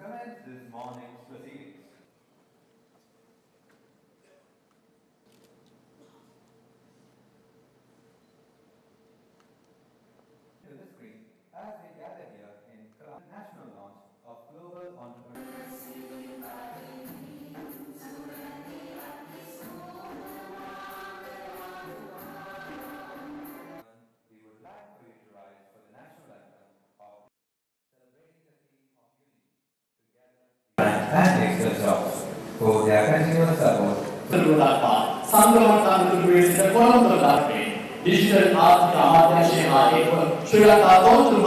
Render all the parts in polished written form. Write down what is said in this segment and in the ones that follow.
commence this morning's proceedings. To the screen as we gather here in the national launch of Global Entrepreneurship. We would like for you to rise for the national anthem of celebrating the theme of unity together and express jobs for their continuous support. සංගමතාවක ප්‍රවේශ කොළඹ දාපේ digital ஆர்த்திக ஆதேශයේ ශ්‍රී ලංකා තොරතුරු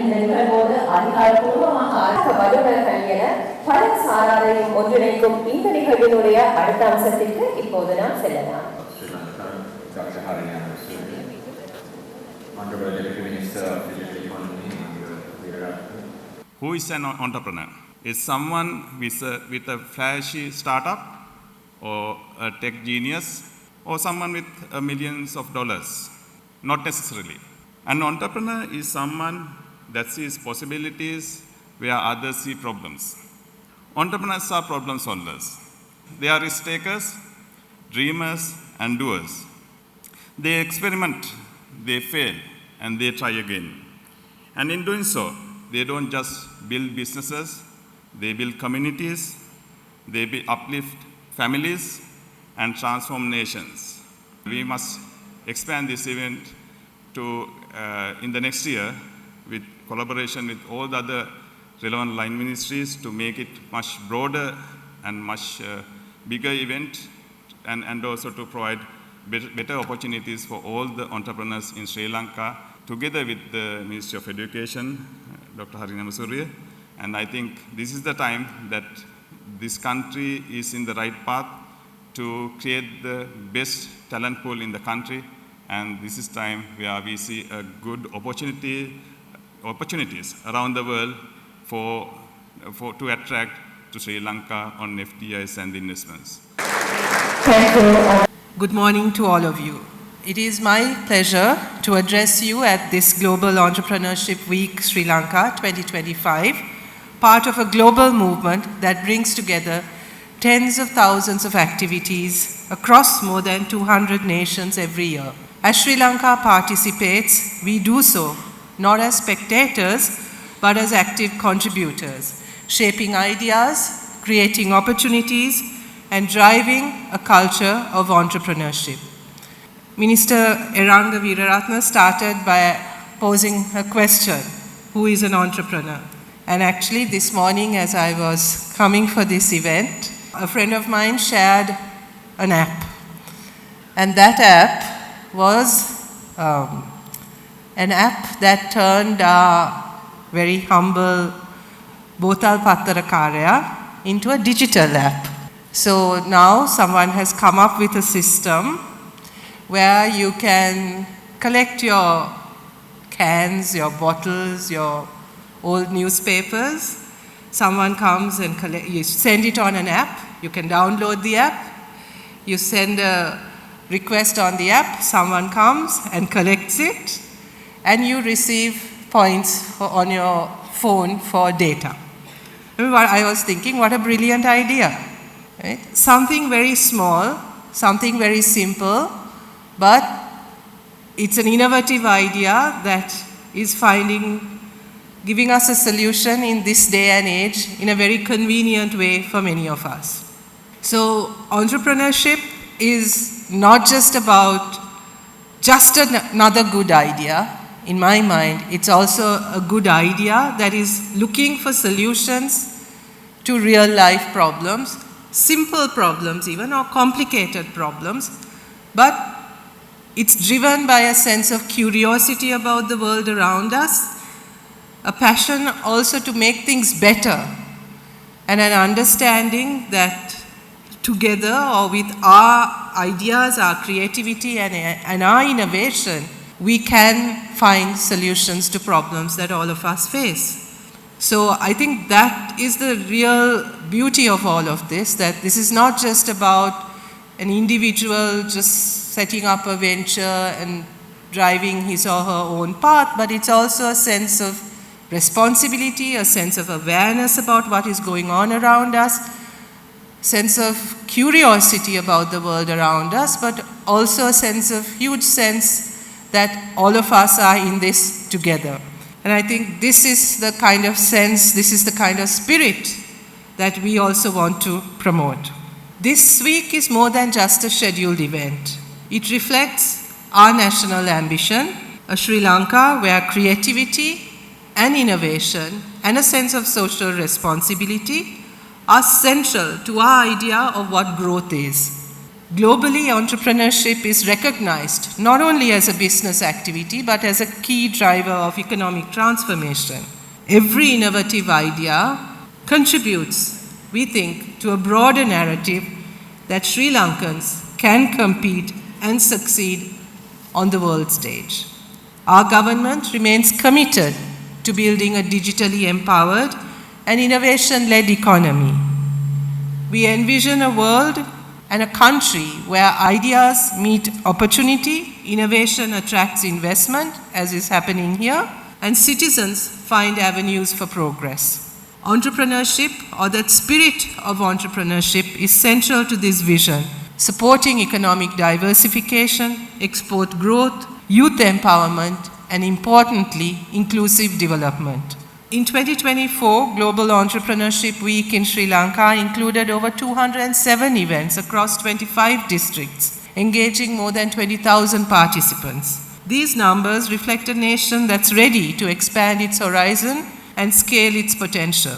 இந்த நிகழ்வோடு அதிகாரப்பூர்வமாக வலுவர்கள் என பல சாராரையும் ஒன்றிணைக்கும் இந்த நிகழ்வினுடைய அடுத்த அம்சத்திற்கு இப்போது நாம் செல்லலாம். Who is an entrepreneur? Is someone with a flashy startup, or a tech genius, or someone with millions of dollars? Not necessarily. An entrepreneur is someone that sees possibilities where others see problems. Entrepreneurs are problem solvers. They are risk takers, dreamers, and doers. They experiment, they fail, and they try again. And in doing so, they don't just build businesses, they build communities, they uplift families, and transform nations. We must expand this event to in the next year with collaboration with all the other relevant line ministries to make it much broader and much bigger event, and also to provide better opportunities for all the entrepreneurs in Sri Lanka, together with the Ministry of Education, Dr. Harinama Surya. And I think this is the time that this country is in the right path to create the best talent pool in the country, and this is time where we see a good opportunities around the world to attract to Sri Lanka on FDIs and investments. Thank you. Good morning to all of you. It is my pleasure to address you at this Global Entrepreneurship Week Sri Lanka 2025, part of a global movement that brings together tens of thousands of activities across more than 200 nations every year. As Sri Lanka participates, we do so not as spectators, but as active contributors, shaping ideas, creating opportunities, and driving a culture of entrepreneurship. Minister Eranga Veeraratne started by posing a question: who is an entrepreneur? And actually this morning, as I was coming for this event, a friend of mine shared an app. And that app was an app that turned our very humble Botal Pattarakarya into a digital app. So now someone has come up with a system where you can collect your cans, your bottles, your old newspapers. Someone comes and you send it on an app. You can download the app. You send a request on the app. Someone comes and collects it, and you receive points on your phone for data. I was thinking, what a brilliant idea. Right? Something very small, something very simple, but it's an innovative idea that is giving us a solution in this day and age in a very convenient way for many of us. So entrepreneurship is not just about just another good idea. In my mind, it's also a good idea that is looking for solutions to real life problems, simple problems even, or complicated problems, but it's driven by a sense of curiosity about the world around us, a passion also to make things better, and an understanding that together, or with our ideas, our creativity, and our innovation, we can find solutions to problems that all of us face. So I think that is the real beauty of all of this, that this is not just about an individual just setting up a venture and driving his or her own path, but it's also a sense of responsibility, a sense of awareness about what is going on around us, sense of curiosity about the world around us, but also a huge sense that all of us are in this together. And I think this is the kind of sense, this is the kind of spirit that we also want to promote. This week is more than just a scheduled event. It reflects our national ambition, a Sri Lanka where creativity and innovation and a sense of social responsibility are central to our idea of what growth is. Globally, entrepreneurship is recognized not only as a business activity, but as a key driver of economic transformation. Every innovative idea contributes, we think, to a broader narrative that Sri Lankans can compete and succeed on the world stage. Our government remains committed to building a digitally empowered and innovation-led economy. We envision a world and a country where ideas meet opportunity, innovation attracts investment, as is happening here, and citizens find avenues for progress. Entrepreneurship, or that spirit of entrepreneurship, is central to this vision, supporting economic diversification, export growth, youth empowerment, and importantly, inclusive development. In 2024, Global Entrepreneurship Week in Sri Lanka included over 207 events across 25 districts, engaging more than 20,000 participants. These numbers reflect a nation that's ready to expand its horizon and scale its potential.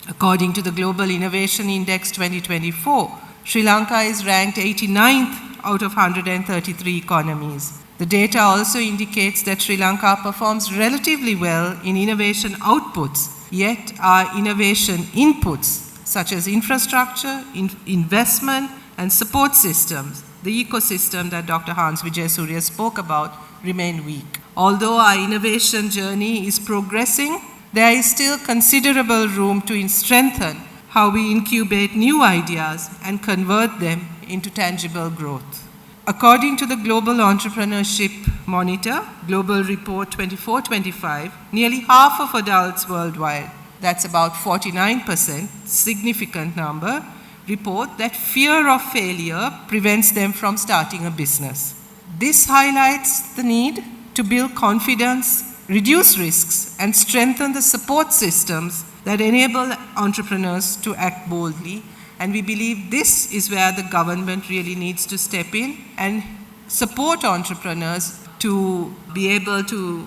According to the Global Innovation Index 2024, Sri Lanka is ranked 89th out of 133 economies. The data also indicates that Sri Lanka performs relatively well in innovation outputs, yet our innovation inputs, such as infrastructure, investment, and support systems, the ecosystem that Dr. Hans Vijayasuriya spoke about, remain weak. Although our innovation journey is progressing, there is still considerable room to strengthen how we incubate new ideas and convert them into tangible growth. According to the Global Entrepreneurship Monitor, Global Report 24-25, nearly half of adults worldwide, that's about 49%, significant number, report that fear of failure prevents them from starting a business. This highlights the need to build confidence, reduce risks, and strengthen the support systems that enable entrepreneurs to act boldly. And we believe this is where the government really needs to step in and support entrepreneurs to be able to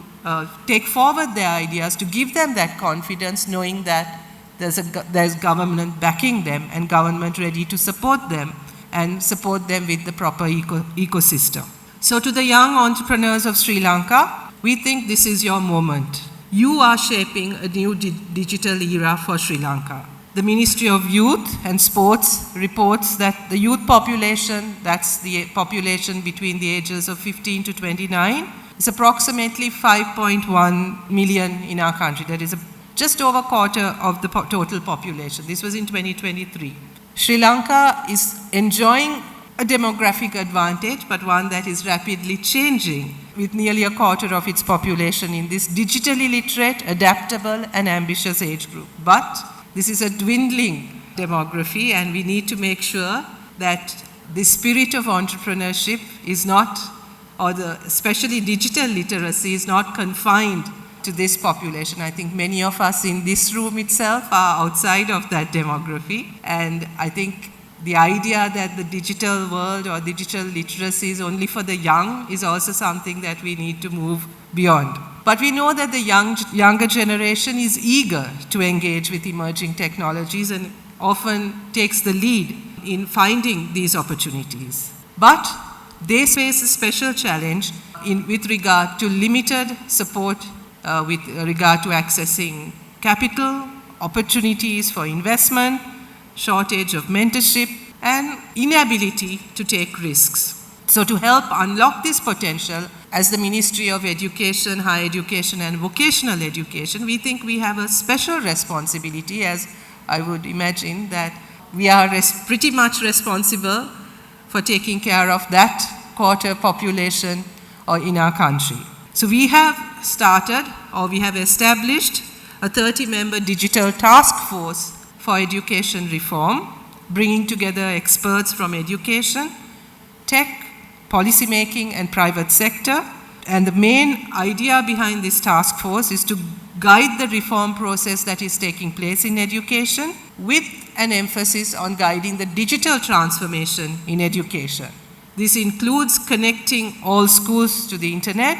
take forward their ideas, to give them that confidence, knowing that there's government backing them and government ready to support them and support them with the proper ecosystem. So to the young entrepreneurs of Sri Lanka, we think this is your moment. You are shaping a new digital era for Sri Lanka. The Ministry of Youth and Sports reports that the youth population, that's the population between the ages of 15 to 29, is approximately 5.1 million in our country. That is just over a quarter of the total population. This was in 2023. Sri Lanka is enjoying a demographic advantage, but one that is rapidly changing, with nearly a quarter of its population in this digitally literate, adaptable, and ambitious age group. But this is a dwindling demography, and we need to make sure that the spirit of entrepreneurship is not, or especially digital literacy, is not confined to this population. I think many of us in this room itself are outside of that demography, and I think the idea that the digital world or digital literacy is only for the young is also something that we need to move beyond. But we know that the younger generation is eager to engage with emerging technologies and often takes the lead in finding these opportunities. But they face a special challenge with regard to limited support with regard to accessing capital, opportunities for investment, shortage of mentorship, and inability to take risks. So to help unlock this potential, as the Ministry of Education, Higher Education and Vocational Education, we think we have a special responsibility, as I would imagine that we are pretty much responsible for taking care of that quarter population or in our country. So we have started, or we have established, a 30-member digital task force for education reform, bringing together experts from education, tech, policymaking, and private sector. And the main idea behind this task force is to guide the reform process that is taking place in education, with an emphasis on guiding the digital transformation in education. This includes connecting all schools to the internet,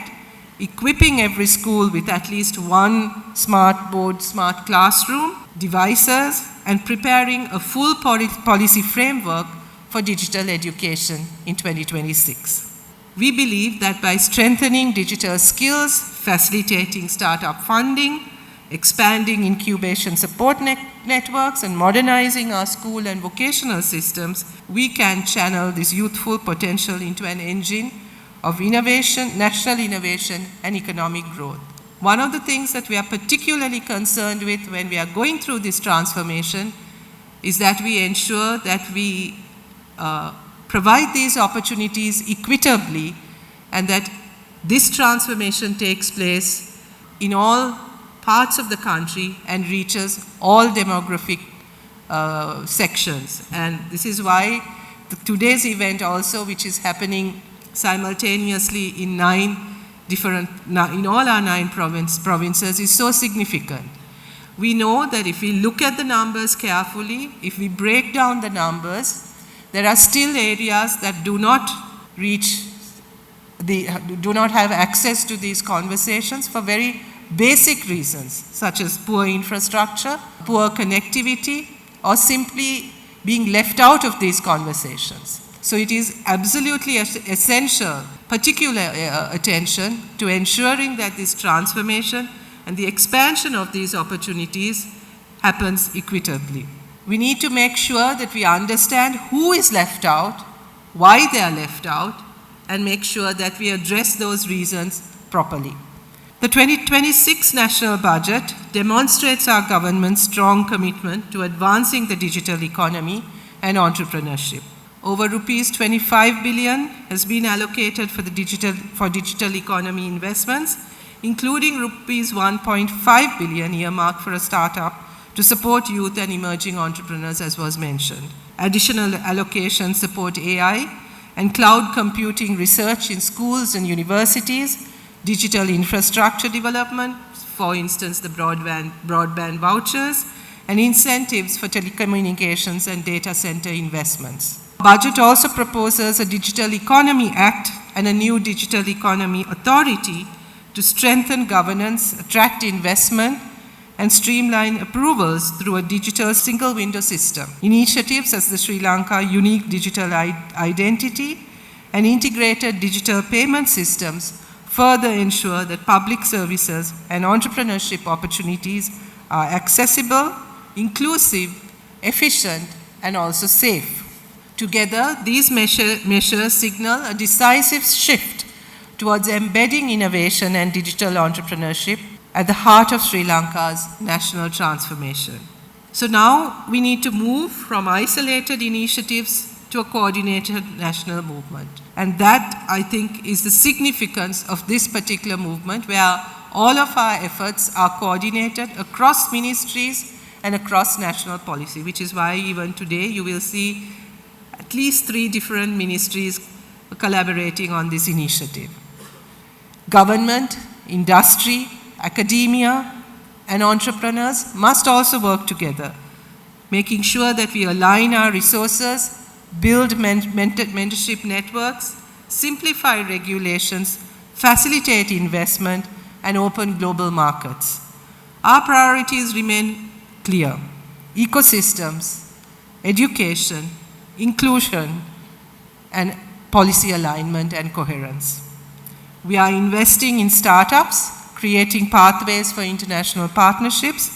equipping every school with at least one smart board, smart classroom, devices, and preparing a full policy framework for digital education in 2026. We believe that by strengthening digital skills, facilitating startup funding, expanding incubation support networks, and modernizing our school and vocational systems, we can channel this youthful potential into an engine of innovation, national innovation, and economic growth. One of the things that we are particularly concerned with when we are going through this transformation is that we ensure that we provide these opportunities equitably, and that this transformation takes place in all parts of the country and reaches all demographic sections. And this is why today's event also, which is happening simultaneously in in all our 9 provinces, is so significant. We know that if we look at the numbers carefully, if we break down the numbers, there are still areas that do not have access to these conversations for very basic reasons, such as poor infrastructure, poor connectivity, or simply being left out of these conversations. So it is absolutely essential, particular attention to ensuring that this transformation and the expansion of these opportunities happens equitably. We need to make sure that we understand who is left out, why they are left out, and make sure that we address those reasons properly. The 2026 national budget demonstrates our government's strong commitment to advancing the digital economy and entrepreneurship. Over rupees 25 billion has been allocated for digital economy investments, including rupees 1.5 billion earmarked for a startup to support youth and emerging entrepreneurs, as was mentioned. Additional allocations support AI and cloud computing research in schools and universities, digital infrastructure development, for instance, the broadband vouchers, and incentives for telecommunications and data center investments. The budget also proposes a Digital Economy Act and a new Digital Economy Authority to strengthen governance, attract investment, and streamline approvals through a digital single window system. Initiatives as the Sri Lanka Unique Digital Identity and integrated digital payment systems further ensure that public services and entrepreneurship opportunities are accessible, inclusive, efficient, and also safe. Together, these measures signal a decisive shift towards embedding innovation and digital entrepreneurship at the heart of Sri Lanka's national transformation. So now we need to move from isolated initiatives to a coordinated national movement. And that, I think, is the significance of this particular movement, where all of our efforts are coordinated across ministries and across national policy, which is why even today you will see at least 3 different ministries collaborating on this initiative. Government, industry, academia, and entrepreneurs must also work together, making sure that we align our resources, build mentorship networks, simplify regulations, facilitate investment, and open global markets. Our priorities remain clear: ecosystems, education, inclusion, and policy alignment and coherence. We are investing in startups, creating pathways for international partnerships,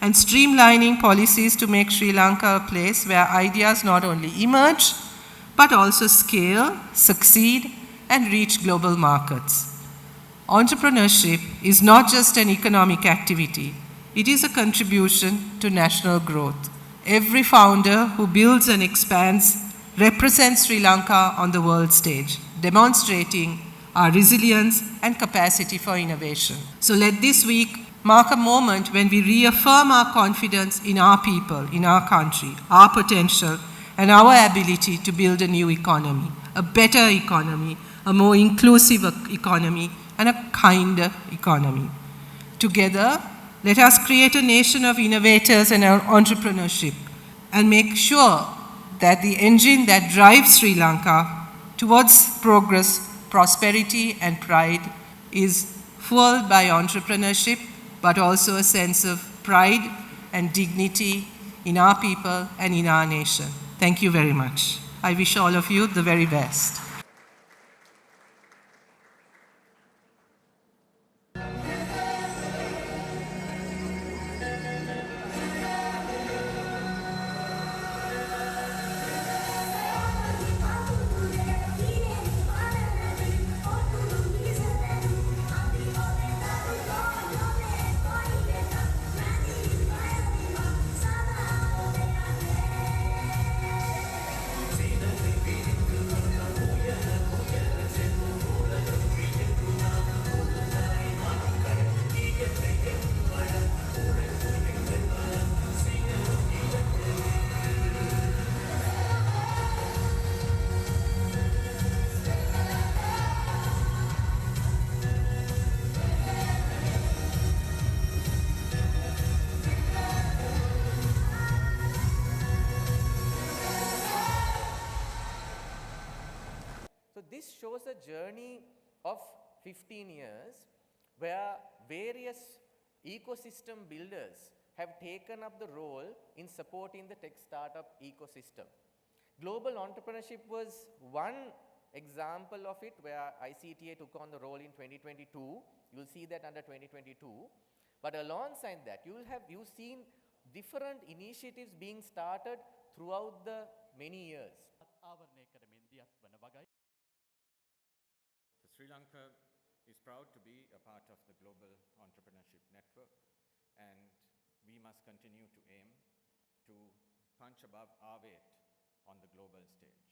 and streamlining policies to make Sri Lanka a place where ideas not only emerge, but also scale, succeed, and reach global markets. Entrepreneurship is not just an economic activity, it is a contribution to national growth. Every founder who builds and expands represent Sri Lanka on the world stage, demonstrating our resilience and capacity for innovation. So let this week mark a moment when we reaffirm our confidence in our people, in our country, our potential, and our ability to build a new economy, a better economy, a more inclusive economy, and a kinder economy. Together, let us create a nation of innovators and entrepreneurship and make sure that the engine that drives Sri Lanka towards progress, prosperity, and pride is fueled by entrepreneurship, but also a sense of pride and dignity in our people and in our nation. Thank you very much. I wish all of you the very best. So this shows a journey of 15 years where various ecosystem builders have taken up the role in supporting the tech startup ecosystem. Global entrepreneurship was one example of it where ICTA took on the role in 2022. You'll see that under 2022. But alongside that, you've seen different initiatives being started throughout the many years. So Sri Lanka is proud to be a part of the Global Entrepreneurship Network, and we must continue to aim to punch above our weight on the global stage.